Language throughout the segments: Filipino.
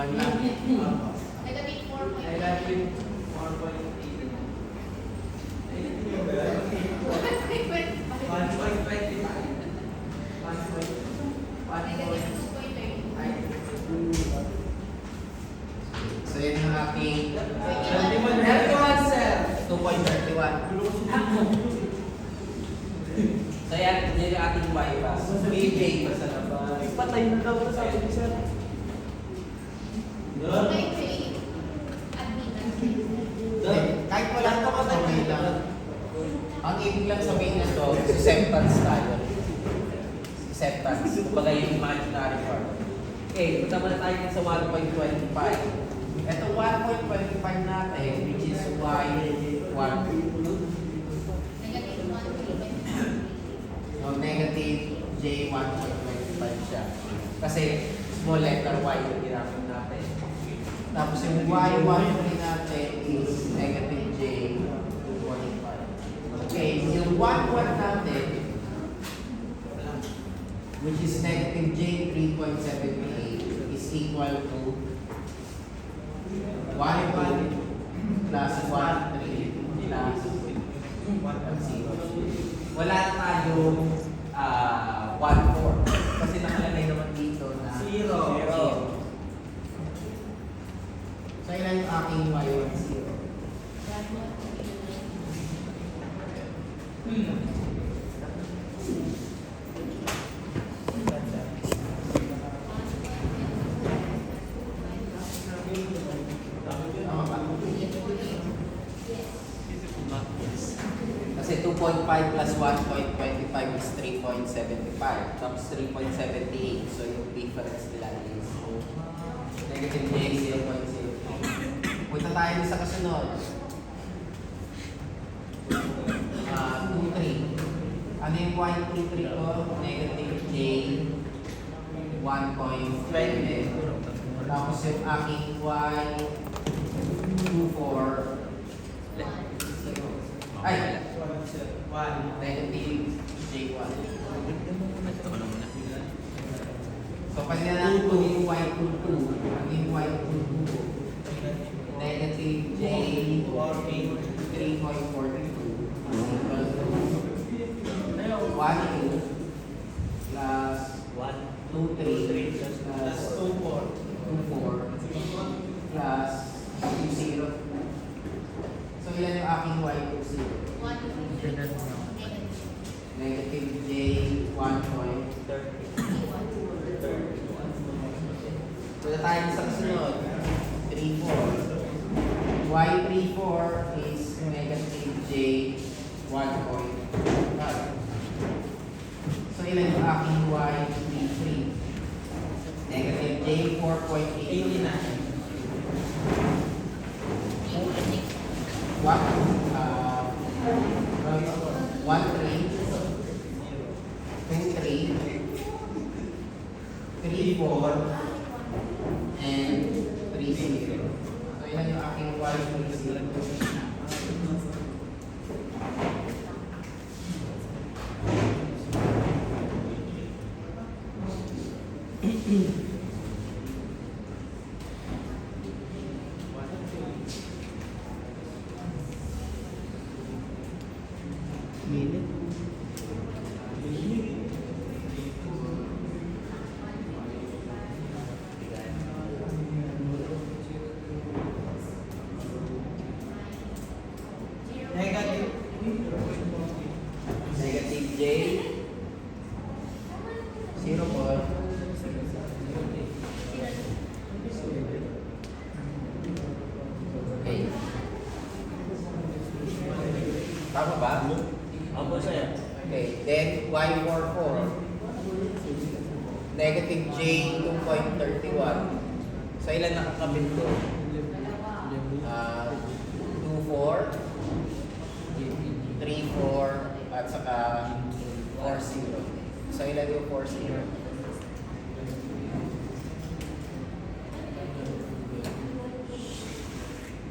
1 lang. Negative 4.8. Negative 4.8. 1.5. So yan ang ating 31, sir. 2.31. So yan yung ating bypass. BJ, basta na ba? Patay na daw sa akin, sir. Kahit wala ka patay lang. Ang ibig lang sabihin nito, susceptance tayo. Susceptance. Kumbaga yung imaginary part. Okay, punta muna tayo sa 1.25. Ito 1.25 natin, which is y1. No, negative j 1.25 siya. Kasi small letter y yung ginamit natin. Tapos yung y1 natin is negative j 2.5. Okay, yung 1 natin, which is negative j 3.78, is equal to y1 plus 1, 3 plus 1, 0. Wala tayong 1, 4. Kasi nakalagay naman dito na 0. So ilan yung aking y1, 0? Kasi 2.5 plus 1.25 is 3.75. Tapos 3.78. So yung difference nila is negative j 0.0. Punta tayo sa kasunod. 2, 3. Ano yung y23 ko? Negative j 1.20. Tapos yung aking y24 ay, negative j1. So, pag nalang ito yung y22, ang yung y22, negative j 3.42 is equal to 1, 2 plus 2, 3 plus 2, 4 plus 2, 0. So, ilan yung aking y20? Negative j 1.30. Punta tayo sa kasunod. 3, 4. y34 is negative j 1.5. So, ilan yung aking y33? Negative j 4.8. What? 1, 3, 2, 3, 4, and 3, 0. So, yan yung aking y30. Negative j 0 po. Okay. Tama ba? Opo, sir. Okay. Then y44 negative j 2.31. So ilan nakakabit ko? 2, 4 3, 4 at saka 4, 0. So ilan yung 4, 0?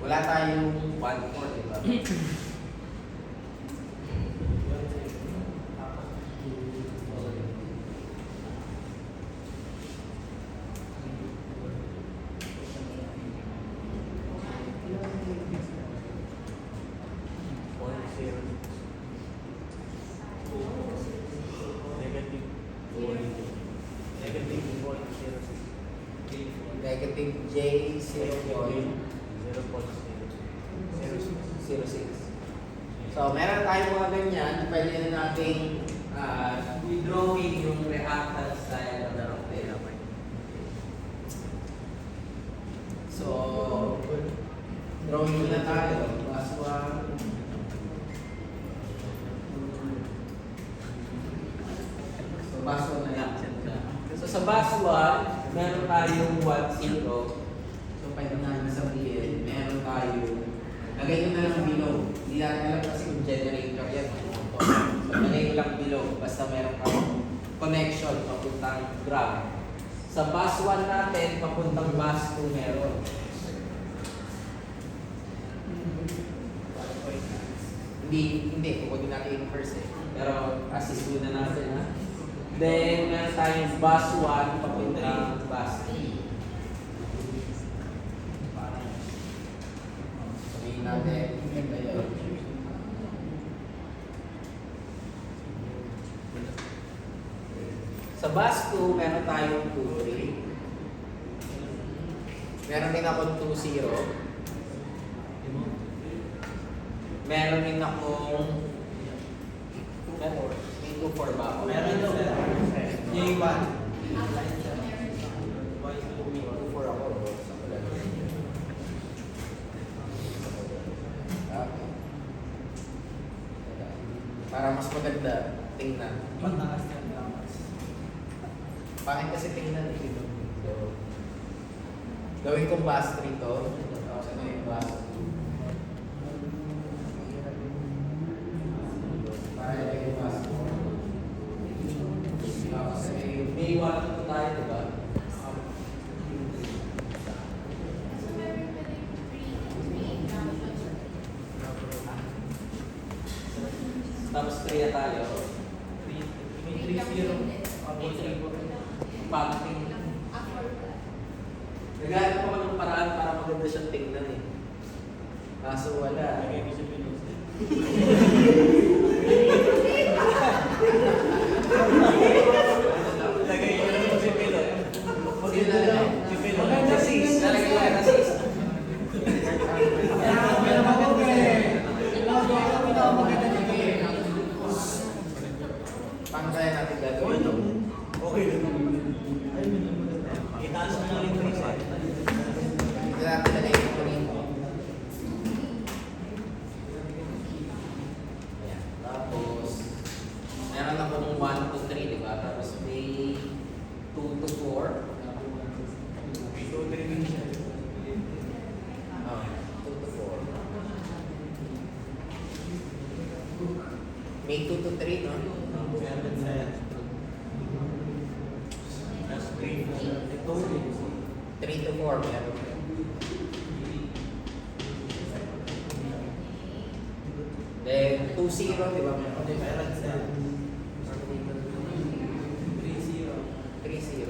Wala tayong 1, 4, di ba? negative J 0.06. So, meron tayong mga ganyan. Pwede na natin i-drawing yung reactance diagram ng therapy. So, drawing na tayo. Last one. So, bus 1 na lang. So, sa bus 1, meron tayong 1, 0. So, pwede natin sabihin, meron tayong lagay ko na lang below. Hindi natin alam kasi kung generator yan. So, lagay ko lang below. Basta meron kang connection papuntang ground. Sa bus 1 natin, papuntang bus 2 meron. Hindi. Huwag natin inverse eh. Pero assist muna natin ha. Then, meron tayong bus 1 papuntang bus 3. Sabihin natin, ito yun. Sa bus 2, meron tayong 2-3. Meron din akong 2-0. Meron din akong 2-4. May 2-4 ba ako? Meron ito. J1. 2-4 ako. Para mas maganda, tingnan. Patakas niya. Takas. Bakit kasi tingnan dito? So, gawin kong bus 3 to. Tapos ano yung bus 2. Para yung bus 4. Tapos may 1 to tayo, diba? So, meron pa rin 3 Tapos 3 na tayo. May 3-0. Pagting. Naghanap ako ng paraan para maganda siyang tingnan eh. Kaso wala. Lagay ko lang si Pilot. Sino na lang? Si Pilot. Maganda sis. Lalagay ko na sis. Paano kaya natin gagawin ito? Okay lang. Itaas mo lang yung trace. Ito natin lagay ito rito. Ayan. Tapos, meron ako ng 1 to 3, di ba? Tapos may 2 to 4. Oh, 2 to 4. May 2 to 3, no? Meron sa That's great. Ito. 3 to 4 meron. Then, 2-0, di ba? Meron. Meron sa 3-0.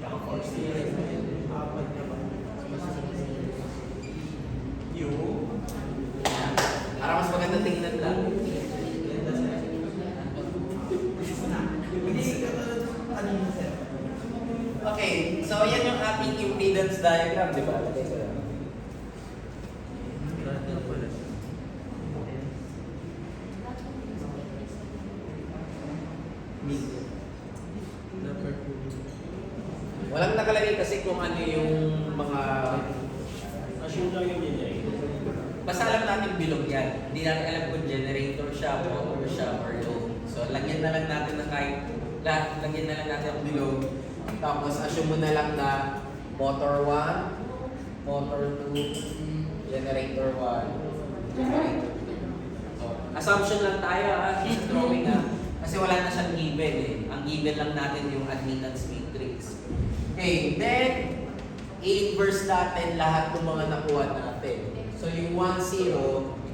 Tsaka 4-0. Apat na ba? Yung Ayan. Para mas maganda tingnan lang. hindi ka ano yun, sir? Okay, so yan yung ating impedance diagram, di ba? Lagay ko lang. Walang nakalagay kasi kung ano yung mga... Assume lang yung yun. Basta alam natin bilog yan. Hindi natin alam kung generator siya, motor siya, or load. So, lagyan na lang natin na kahit... Lagyan na lang natin ang bilog. Tapos, assume mo na lang na motor 1, motor 2, generator 1, generator 2. So, assumption lang tayo ha, sa drawing ha. Kasi wala na siyang given eh. Ang given lang natin yung admittance matrix. Okay, then, i-inverse natin lahat ng mga nakuha natin. So, yung 1-0,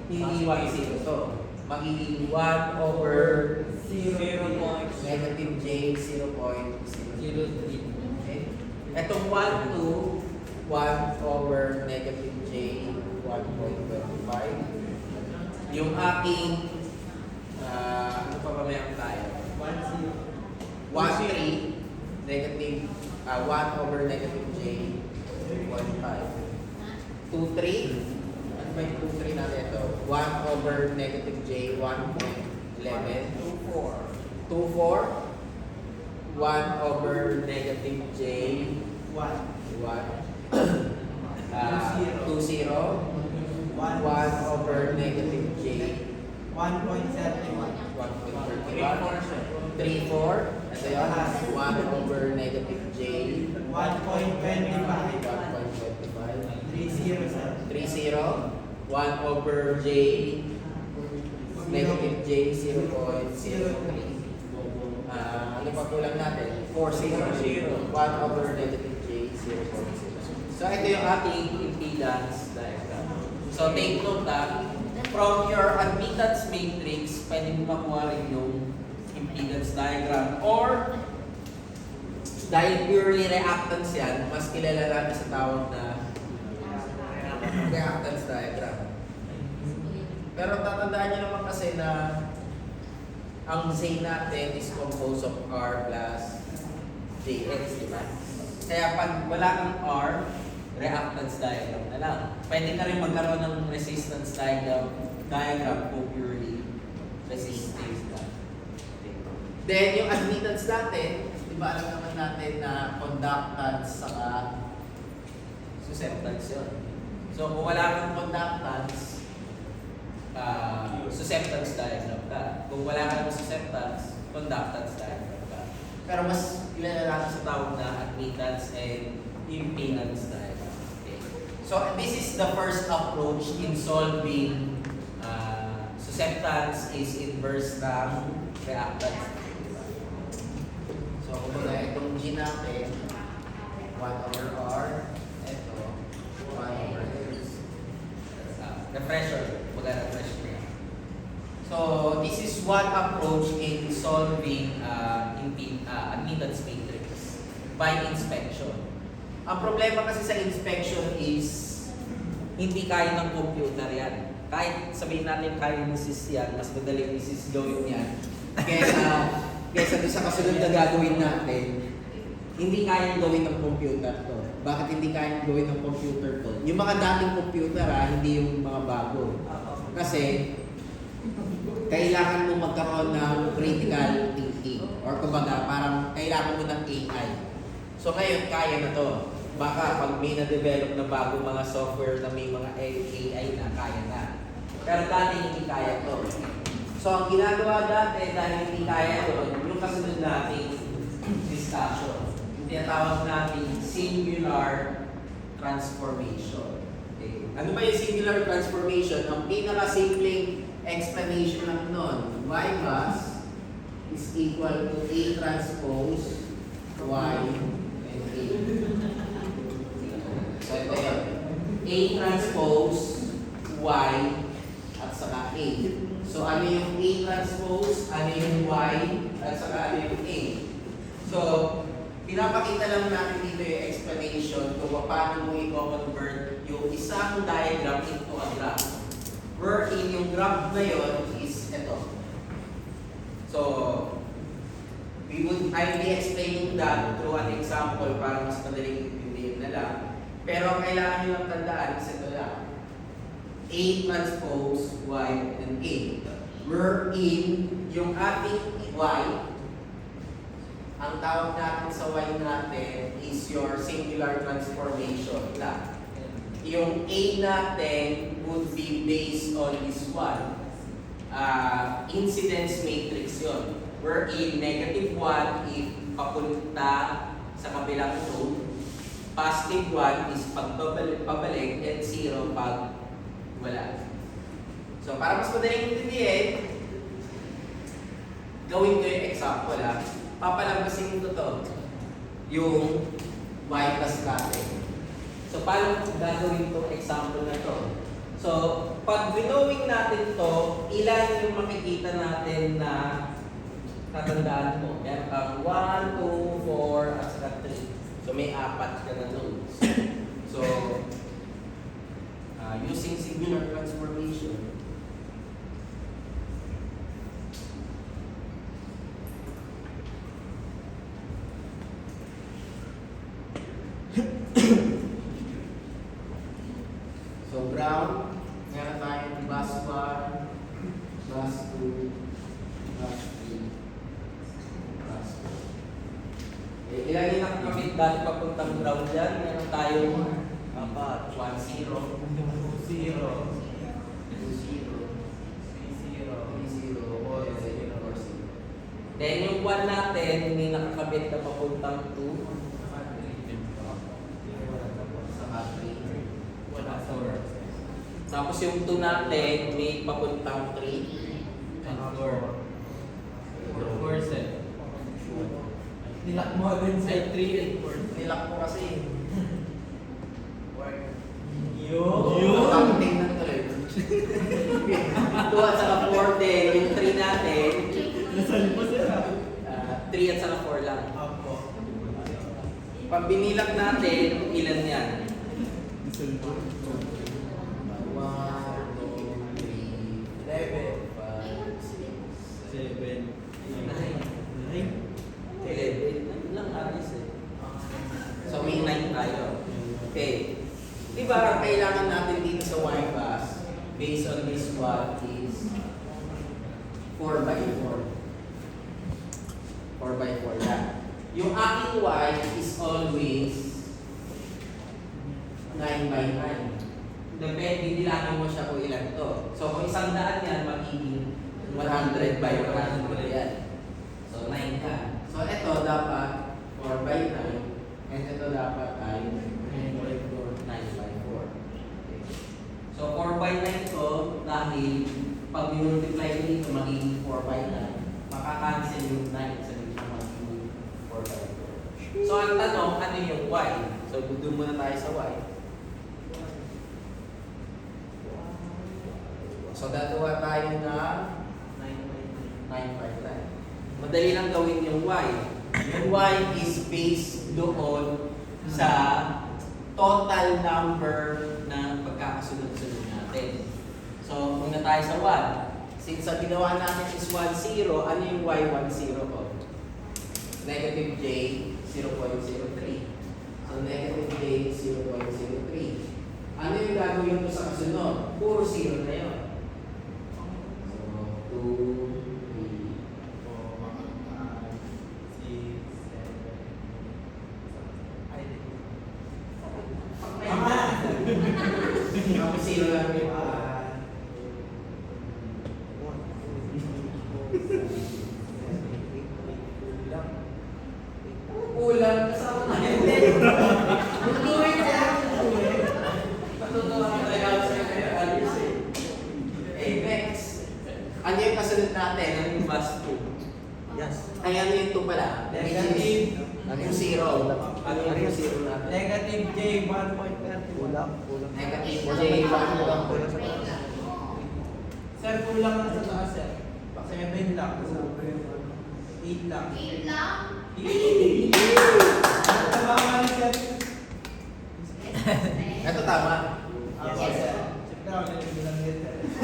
hindi 1-0 to. Magiging 1 over 0 negative J 0.03. Okay? Itong 1, 2, 1 over negative J 1.25. Yung aking, ano pa ba meron tayo? 1, 3, negative 1 over negative j 1.5. 2, 3. Ano ba yung 2, 3 natin ito? 1 over negative j 1.11. 2, 4. 1 over negative j 1. 2, 0. 1 over negative j 1.71. 1.31. 3, 4. Ito yun. 1 over negative j 1.25. 1.25. 30, sir. 3, 0. 1 over j negative j 0.03. Ano pa kulang natin? 4, 0. 1 over negative j 0.0. So ito yung ating impedance diagram. So take note that from your admittance matrix, pwede mo makuha rin yung impedance diagram, or dahil purely reactance yan, mas kilala natin sa tawag na reactance diagram. Pero tatandaan nyo naman kasi na ang Z natin is composed of R plus JX, di ba? Kaya pag wala kang R, reactance diagram na lang. Pwede ka rin magkaroon ng resistance diagram kung purely resistance lang. Then yung admittance natin, di ba alam naman natin na conductance saka susceptance yun. So kung wala kang conductance, susceptance diagram ka. Kung wala kang susceptance, conductance diagram ka. Pero mas kilala natin sa tawag na admittance and impedance diagram. Okay. So this is the first approach in solving susceptance is inverse ng reactance. So kumbaga itong G natin, 1 over R, ito, 1 over X. The pressure, kumbaga pressure niya. So this is one approach in solving admittance matrix by inspection. Ang problema kasi sa inspection is hindi kaya ng computer yan. Kahit sabihin natin kaya ni sis yan, mas madaling ni sis gawin yan. Kesa doon sa kasunod na gagawin natin, hindi kayang gawin ng computer to. Bakit hindi kayang gawin ng computer to? Yung mga dating computer hindi yung mga bago. Kasi kailangan mo magkaroon ng critical thinking, or kumbaga parang kailangan mo ng AI. So ngayon kaya na to. Baka pag may na-develop na bago mga software na may mga AI na, kaya na. Pero dati hindi kaya to. So ang ginagawa dati dahil hindi kaya to, yung kasunod nating discussion, yung tinatawag nating singular transformation. Okay. Ano ba yung singular transformation? Ang pinaka-simpleng explanation lang nun, y mass is equal to A transpose Y and A. So ito yun. A transpose Y at saka A. So ano yung A transpose, ano yung Y, at saka ano yung A. So pinapakita lang natin dito yung explanation kung paano mo i-convert yung isang diagram into a graph. Wherein yung graph na yun is ito. So I'll be explaining that through an example para mas madaling intindihin na lang. Pero ang kailangan nyo lang tandaan is ito lang. A transpose Y and A. Wherein yung ating Y, ang tawag natin sa Y natin is your singular transformation lang. Yung A natin would be based on this one. Incidence matrix yun. Wherein negative 1 if papunta sa kabilang node, positive 1 is pabalik, and 0 pag wala. So para mas madaling intindihin, gawin ko yung example papalagpasin ko to yung y plus natin. So paano gagawin itong example na to? So pag winowing natin to, ilan yung makikita natin na tatandaan mo? Meron kang 1, 2, 4, at saka 3. So may 4 ka na nodes. So using singular transformation, dati papuntang ground yan, meron tayong 1-0, 2-0, 0. 3-0, 4-0. Then yung 1 natin, may nakakabit na papuntang 2. Saka 3. Wala sa Tapos yung 2 natin, may papuntang 3. and 4. 4-7. Nilak mo din sa 3 and 4. Nilak ko kasi. Yun! Ang tingnan ko rin. 2 at saka 4 din. Yung 3 natin, Nasali pa sila. 3 at saka 4 lang. Apo. Pag binilak natin, ilan yan? 11. 7. 11. Ano lang aris eh. So may 9 tayo. Okay. Di ba kailangan natin dito sa Y-Bus, based on this one is 4x4. 4x4 yan. Yung aking Y is always 9x9. Depende, bilangan mo siya kung ilan to. So kung 100 yan, magiging 100 by 100 yan. So 9 ka. So ito dapat 4x9 and ito dapat ay 9x4. So 4x9 to dahil pag multiply ko dito magiging 4x9, makakancel yung 9 sa dito magiging 4x4. So ang tanong, ano yung y? So doon muna tayo sa y. So datuwa tayo na 9x9. Madali lang gawin yung y. Yung y is based doon sa total number ng pagkakasunod-sunod natin. So, muna tayo sa 1. Since ang ginawa natin is 1, 0, ano yung y 1, 0 ko? Negative j, 0.03. So, negative j, 0.03. Ano yung gagawin ko sa kasunod? Puro 0 na yun. So, 2, 3, Ako 0 lang yun. Kulang kasama na yun. Tuloy na yan. Matutuwa ka tayo sa alis eh. Apex. Ano yung kasunod natin? Ano yung bus 2? Yes. Ay, ano yung 2 pala? Negative. Ano yung 0? Ano yung 0 natin? Negative J, 1.30. Kulang. Negative j, Sir, kulang na sa taas, sir. 7 lang. 8 lang. 8 lang? Tama ka ni sir. Ito tama.